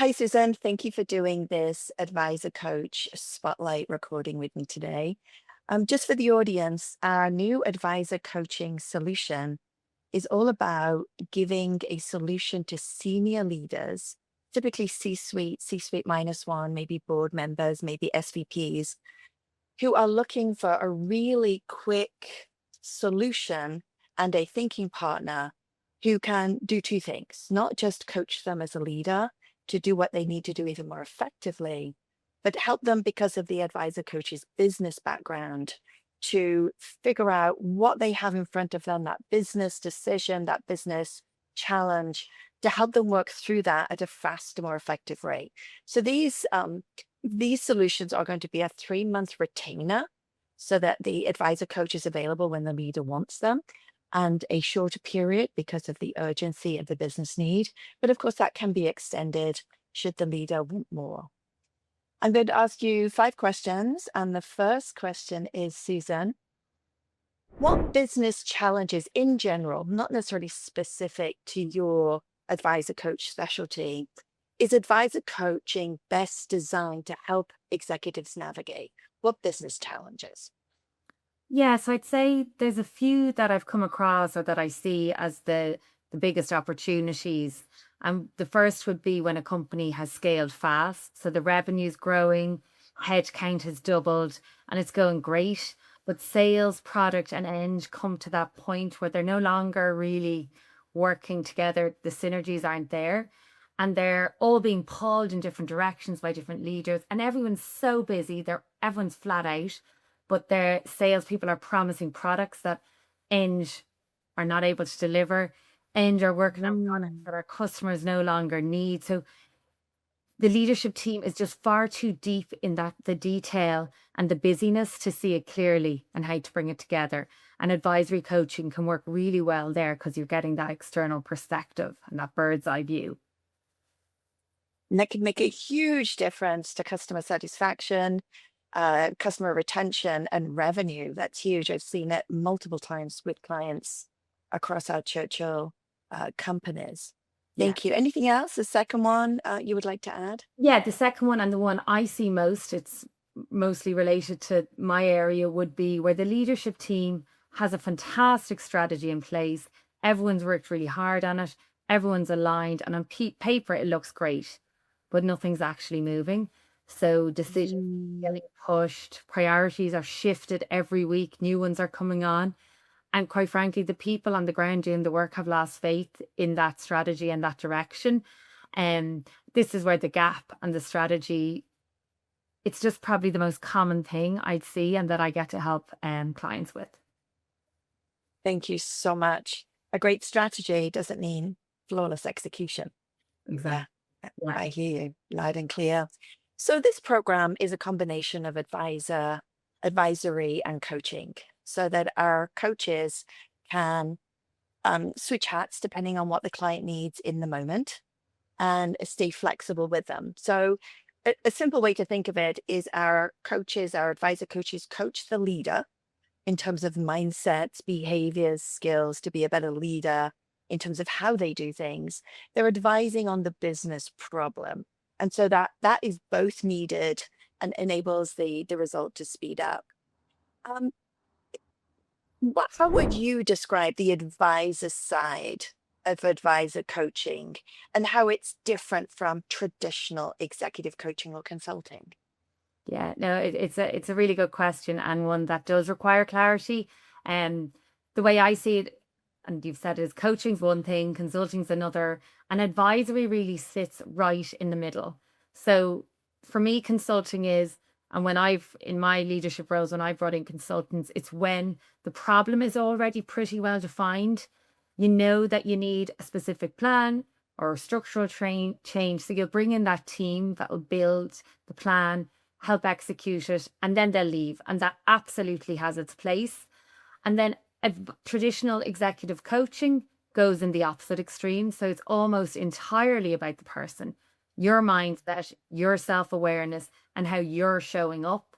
Hi, Susan. Thank you for doing this advisor coach spotlight recording with me today. Just for the audience, our new advisor coaching solution is all about giving a solution to senior leaders, typically C suite minus one, maybe board members, maybe SVPs, who are looking for a really quick solution and a thinking partner who can do two things, not just coach them as a leader to do what they need to do even more effectively, but help them because of the advisor coach's business background to figure out what they have in front of them, that business decision, that business challenge, to help them work through that at a faster, more effective rate. So these solutions are going to be a 3-month retainer so that the advisor coach is available when the leader wants them, and a shorter period because of the urgency of the business need. But of course, that can be extended should the leader want more. I'm going to ask you 5 questions. And the first question is, Susan, what business challenges in general, not necessarily specific to your advisor coach specialty, is advisor coaching best designed to help executives navigate? What business challenges? Yeah, so I'd say there's a few that I've come across or that I see as the biggest opportunities. And the first would be when a company has scaled fast. So the revenue's growing, headcount has doubled, and it's going great. But sales, product, and end come to that point where they're no longer really working together. The synergies aren't there. And they're all being pulled in different directions by different leaders. And everyone's so busy. Everyone's flat out, but their salespeople are promising products that end are not able to deliver, end are working on products Mm. that our customers no longer need. So the leadership team is just far too deep in the detail and the busyness to see it clearly and how to bring it together. And advisory coaching can work really well there because you're getting that external perspective and that bird's eye view. And that can make a huge difference to customer satisfaction, customer retention, and revenue. That's huge. I've seen it multiple times with clients across our Churchill companies. Yeah. Thank you. Anything else? The second one you would like to add? Yeah, the second one and the one I see most, it's mostly related to my area, would be where the leadership team has a fantastic strategy in place. Everyone's worked really hard on it, everyone's aligned, and on paper it looks great, but nothing's actually moving. So decisions are Mm. getting pushed, priorities are shifted every week, new ones are coming on. And quite frankly, the people on the ground doing the work have lost faith in that strategy and that direction. And this is where the gap and the strategy, it's just probably the most common thing I'd see and that I get to help clients with. Thank you so much. A great strategy doesn't mean flawless execution. Exactly. Yeah, Yeah. I hear you loud and clear. So this program is a combination of advisory and coaching so that our coaches can switch hats depending on what the client needs in the moment and stay flexible with them. So a simple way to think of it is our advisor coaches coach the leader in terms of mindsets, behaviors, skills to be a better leader, in terms of how they do things. They're advising on the business problem. And so that is both needed and enables the result to speed up. Um, how would you describe the advisor side of advisor coaching and how it's different from traditional executive coaching or consulting? Yeah, no, it's a really good question and one that does require clarity. And the way I see it, and you've said, is coaching's one thing, consulting's another, and advisory really sits right in the middle. So for me, consulting is, and when I've in my leadership roles, when I've brought in consultants, it's when the problem is already pretty well defined. You know that you need a specific plan or a structural change. So you'll bring in that team that will build the plan, help execute it, and then they'll leave. And that absolutely has its place. And then traditional executive coaching goes in the opposite extreme. So it's almost entirely about the person, your mindset, your self awareness, and how you're showing up.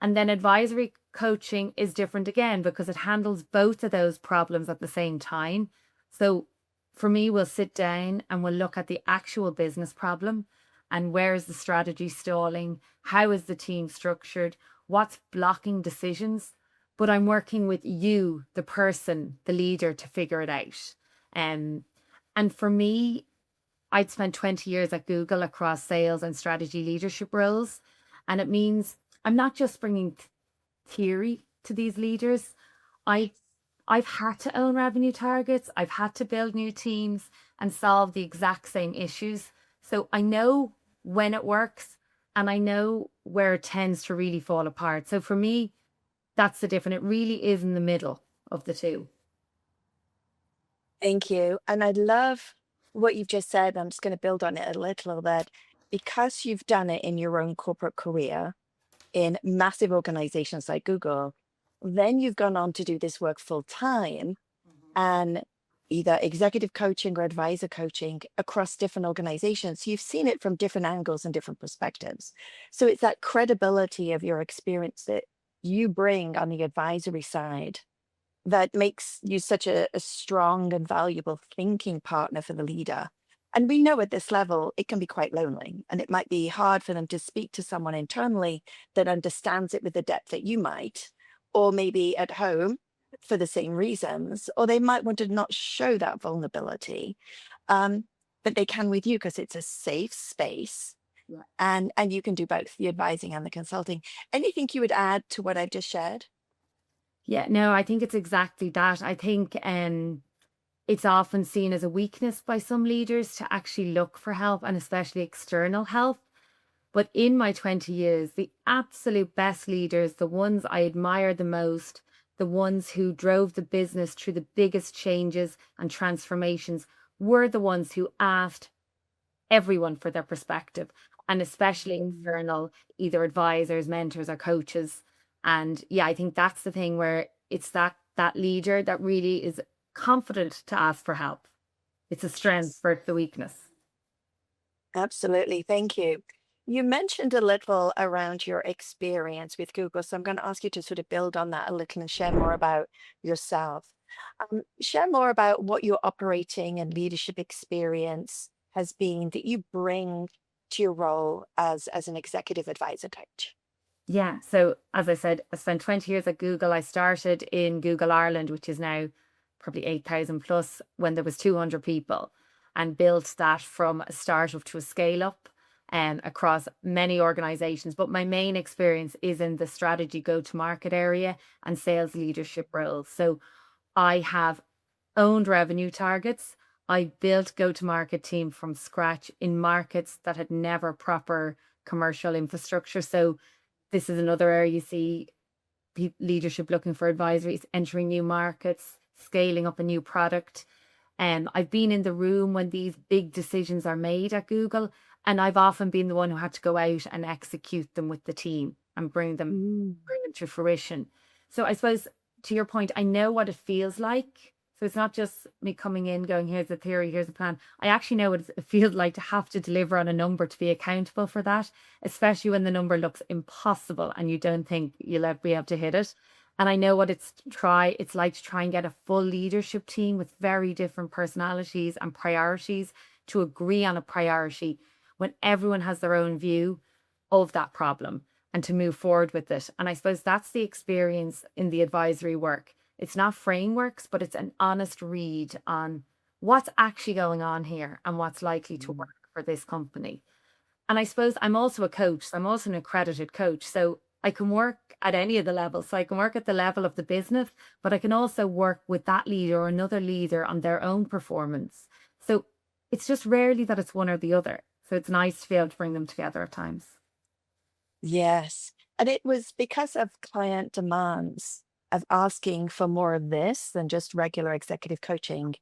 And then advisory coaching is different again because it handles both of those problems at the same time. So for me, we'll sit down and we'll look at the actual business problem and where is the strategy stalling, how is the team structured, what's blocking decisions. But I'm working with you, the person, the leader, to figure it out. Um, and for me, I'd spent 20 years at Google across sales and strategy leadership roles. And it means I'm not just bringing theory to these leaders. I I've had to own revenue targets. I've had to build new teams and solve the exact same issues. So I know when it works and I know where it tends to really fall apart. So for me, that's the difference. It really is in the middle of the two. Thank you. And I love what you've just said. I'm just going to build on it a little that because you've done it in your own corporate career in massive organizations like Google, then you've gone on to do this work full time and either executive coaching or advisor coaching across different organizations. You've seen it from different angles and different perspectives. So it's that credibility of your experience that you bring on the advisory side that makes you such a strong and valuable thinking partner for the leader. And we know at this level, it can be quite lonely and it might be hard for them to speak to someone internally that understands it with the depth that you might, or maybe at home for the same reasons, or they might want to not show that vulnerability. Um, but they can with you because it's a safe space Yeah. and you can do both the advising and the consulting. Anything you would add to what I've just shared? Yeah, no, I think it's exactly that. I think it's often seen as a weakness by some leaders to actually look for help and especially external help. But in my 20 years, the absolute best leaders, the ones I admire the most, the ones who drove the business through the biggest changes and transformations, were the ones who asked everyone for their perspective, and especially external, either advisors, mentors, or coaches. And yeah, I think that's the thing where it's that leader that really is confident to ask for help. It's a strength for the weakness. Absolutely. Thank you. You mentioned a little around your experience with Google. So I'm going to ask you to sort of build on that a little and share more about yourself. Share more about what your operating and leadership experience has been that you bring to your role as an executive advisor coach. Yeah. So as I said, I spent 20 years at Google. I started in Google Ireland, which is now probably 8,000 plus when there was 200 people, and built that from a startup to a scale up across many organizations. But my main experience is in the strategy go to market area and sales leadership roles. So I have owned revenue targets. I built go to market team from scratch in markets that had never proper commercial infrastructure. So this is another area you see leadership looking for advisories, entering new markets, scaling up a new product. I've been in the room when these big decisions are made at Google, and I've often been the one who had to go out and execute them with the team and Mm. bring them to fruition. So I suppose to your point, I know what it feels like. So it's not just me coming in going, here's the theory, here's the plan. I actually know what it feels like to have to deliver on a number, to be accountable for that, especially when the number looks impossible and you don't think you'll be able to hit it. And I know what it's like to try and get a full leadership team with very different personalities and priorities to agree on a priority when everyone has their own view of that problem and to move forward with it. And I suppose that's the experience in the advisory work. It's not frameworks, but it's an honest read on what's actually going on here and what's likely to work for this company. And I suppose I'm also a coach. So I'm also an accredited coach. So I can work at any of the levels. So I can work at the level of the business, but I can also work with that leader or another leader on their own performance. So it's just rarely that it's one or the other. So it's nice to be able to bring them together at times. Yes. And it was because of client demands of asking for more of this than just regular executive coaching,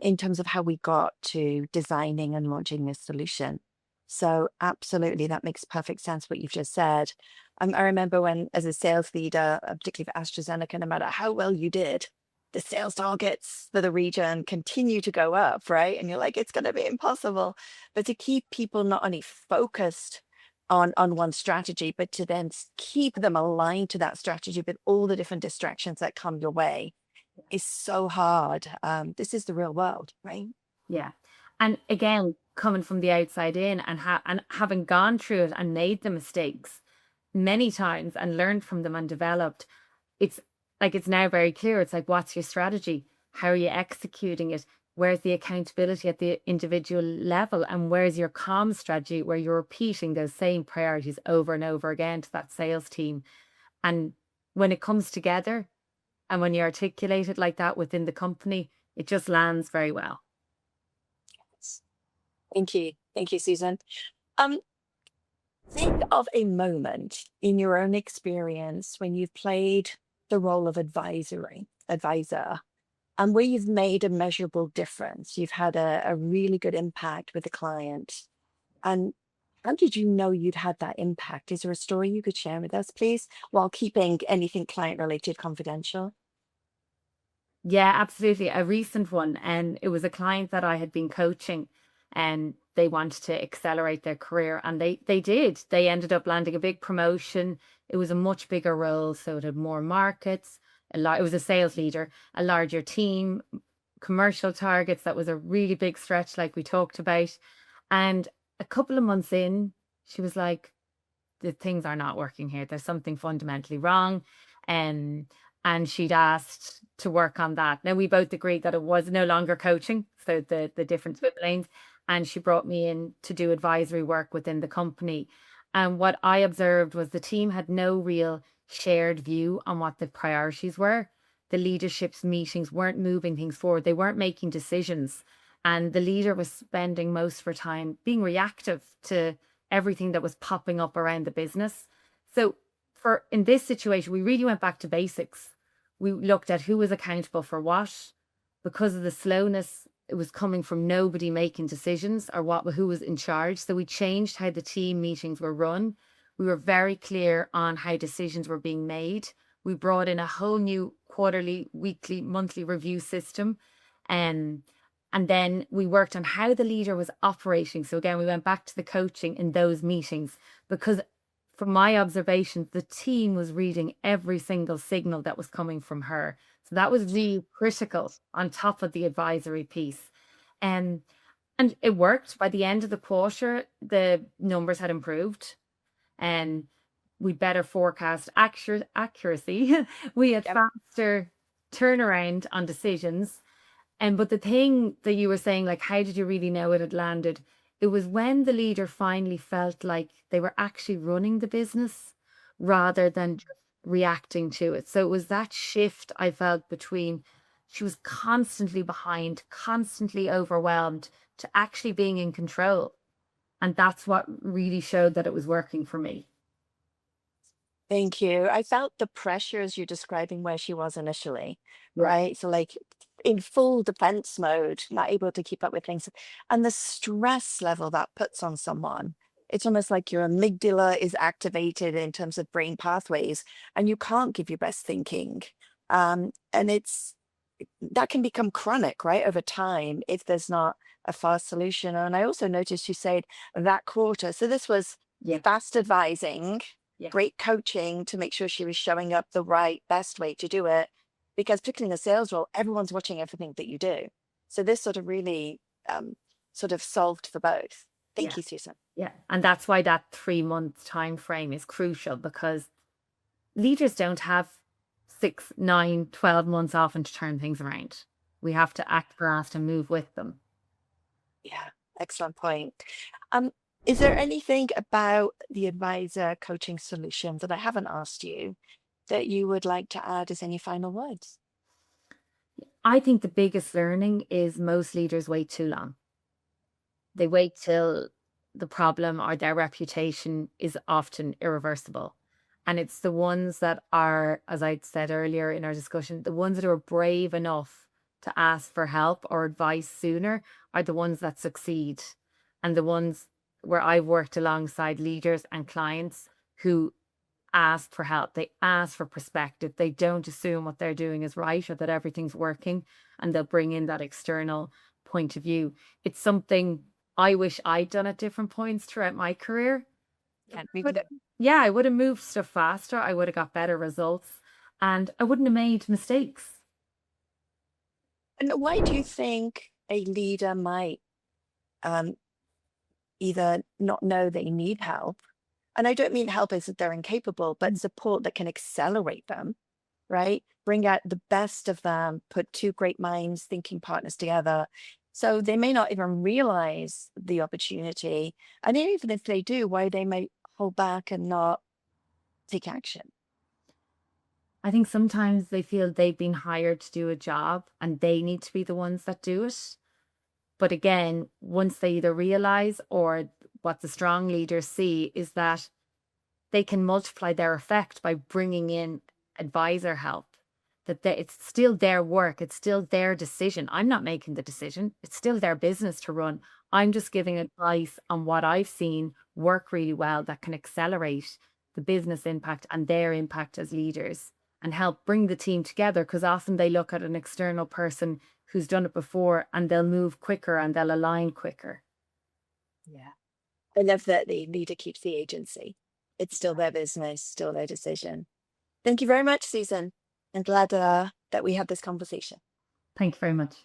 in terms of how we got to designing and launching this solution. So, absolutely, that makes perfect sense what you've just said. I remember when, as a sales leader, particularly for AstraZeneca, no matter how well you did, the sales targets for the region continue to go up, right? And you're like, it's going to be impossible. But to keep people not only focused on one strategy, but to then keep them aligned to that strategy with all the different distractions that come your way is so hard. This is the real world, right? Yeah. And again, coming from the outside in and having gone through it and made the mistakes many times and learned from them and developed, it's like it's now very clear. It's like, what's your strategy? How are you executing it? Where's the accountability at the individual level? And where's your comm strategy where you're repeating those same priorities over and over again to that sales team? And when it comes together and when you articulate it like that within the company, it just lands very well. Thank you. Thank you, Susan. Um, think of a moment in your own experience when you've played the role of advisor, and where you've made a measurable difference. You've had a really good impact with the client. And how did you know you'd had that impact? Is there a story you could share with us, please, while keeping anything client related confidential? Yeah, absolutely. A recent one, and it was a client that I had been coaching, and they wanted to accelerate their career, and they did. They ended up landing a big promotion. It was a much bigger role, so it had more markets. It was a sales leader, a larger team, commercial targets. That was a really big stretch, like we talked about. And a couple of months in, she was like, the things are not working here. There's something fundamentally wrong. Um, and she'd asked to work on that. Now we both agreed that it was no longer coaching, so the different swim lanes. And she brought me in to do advisory work within the company. And what I observed was the team had no real shared view on what the priorities were. The leadership's meetings weren't moving things forward. They weren't making decisions. And the leader was spending most of her time being reactive to everything that was popping up around the business. So for in this situation, we really went back to basics. We looked at who was accountable for what. Because of the slowness, it was coming from nobody making decisions or who was in charge. So we changed how the team meetings were run. We were very clear on how decisions were being made. We brought in a whole new quarterly, weekly, monthly review system. Um, and then we worked on how the leader was operating. So again, we went back to the coaching in those meetings because from my observations, the team was reading every single signal that was coming from her. So that was really critical on top of the advisory piece. Um, and it worked. By the end of the quarter, the numbers had improved and we better forecast accuracy. We had Yep. faster turnaround on decisions. And but the thing that you were saying, like, how did you really know it had landed? It was when the leader finally felt like they were actually running the business rather than just reacting to it. So it was that shift I felt between she was constantly behind, constantly overwhelmed, to actually being in control. And that's what really showed that it was working for me. Thank you. I felt the pressure as you're describing where she was initially, Yeah. right? So, like in full defense mode, not able to keep up with things, and the stress level that puts on someone. It's almost like your amygdala is activated in terms of brain pathways, and you can't give your best thinking. And that can become chronic, right, over time if there's not a fast solution. And I also noticed you said that quarter. So this was Yeah. fast advising, Yeah. great coaching to make sure she was showing up the right, best way to do it. Because particularly in the sales role, everyone's watching everything that you do. So this sort of really sort of solved for both. Yeah. Thank you, Susan. Yeah. And that's why that 3 month time frame is crucial because leaders don't have 6, 9, 12 months often to turn things around. We have to act fast and move with them. Yeah, excellent point. Um, is there anything about the advisor coaching solution that I haven't asked you that you would like to add as any final words? I think the biggest learning is most leaders wait too long. They wait till the problem or their reputation is often irreversible. And it's the ones that are, as I said earlier in our discussion, the ones that are brave enough to ask for help or advice sooner are the ones that succeed. And the ones where I've worked alongside leaders and clients who ask for help, they ask for perspective, they don't assume what they're doing is right or that everything's working, and they'll bring in that external point of view. It's something I wish I'd done at different points throughout my career. Can't be. But yeah, I would have moved stuff faster, I would have got better results, and I wouldn't have made mistakes. And why do you think a leader might um, either not know they need help. And I don't mean help as if they're incapable, but support that can accelerate them, right? Bring out the best of them, put two great minds, thinking partners together. So they may not even realize the opportunity. And even if they do, why they might hold back and not take action. I think sometimes they feel they've been hired to do a job and they need to be the ones that do it. But again, once they either realize or what the strong leaders see is that they can multiply their effect by bringing in advisor help. It's still their work, it's still their decision. I'm not making the decision, it's still their business to run. I'm just giving advice on what I've seen work really well that can accelerate the business impact and their impact as leaders and help bring the team together, because often they look at an external person who's done it before and they'll move quicker and they'll align quicker. Yeah. I love that the leader keeps the agency. It's still their business, still their decision. Thank you very much, Susan. I'm glad that we had this conversation. Thank you very much.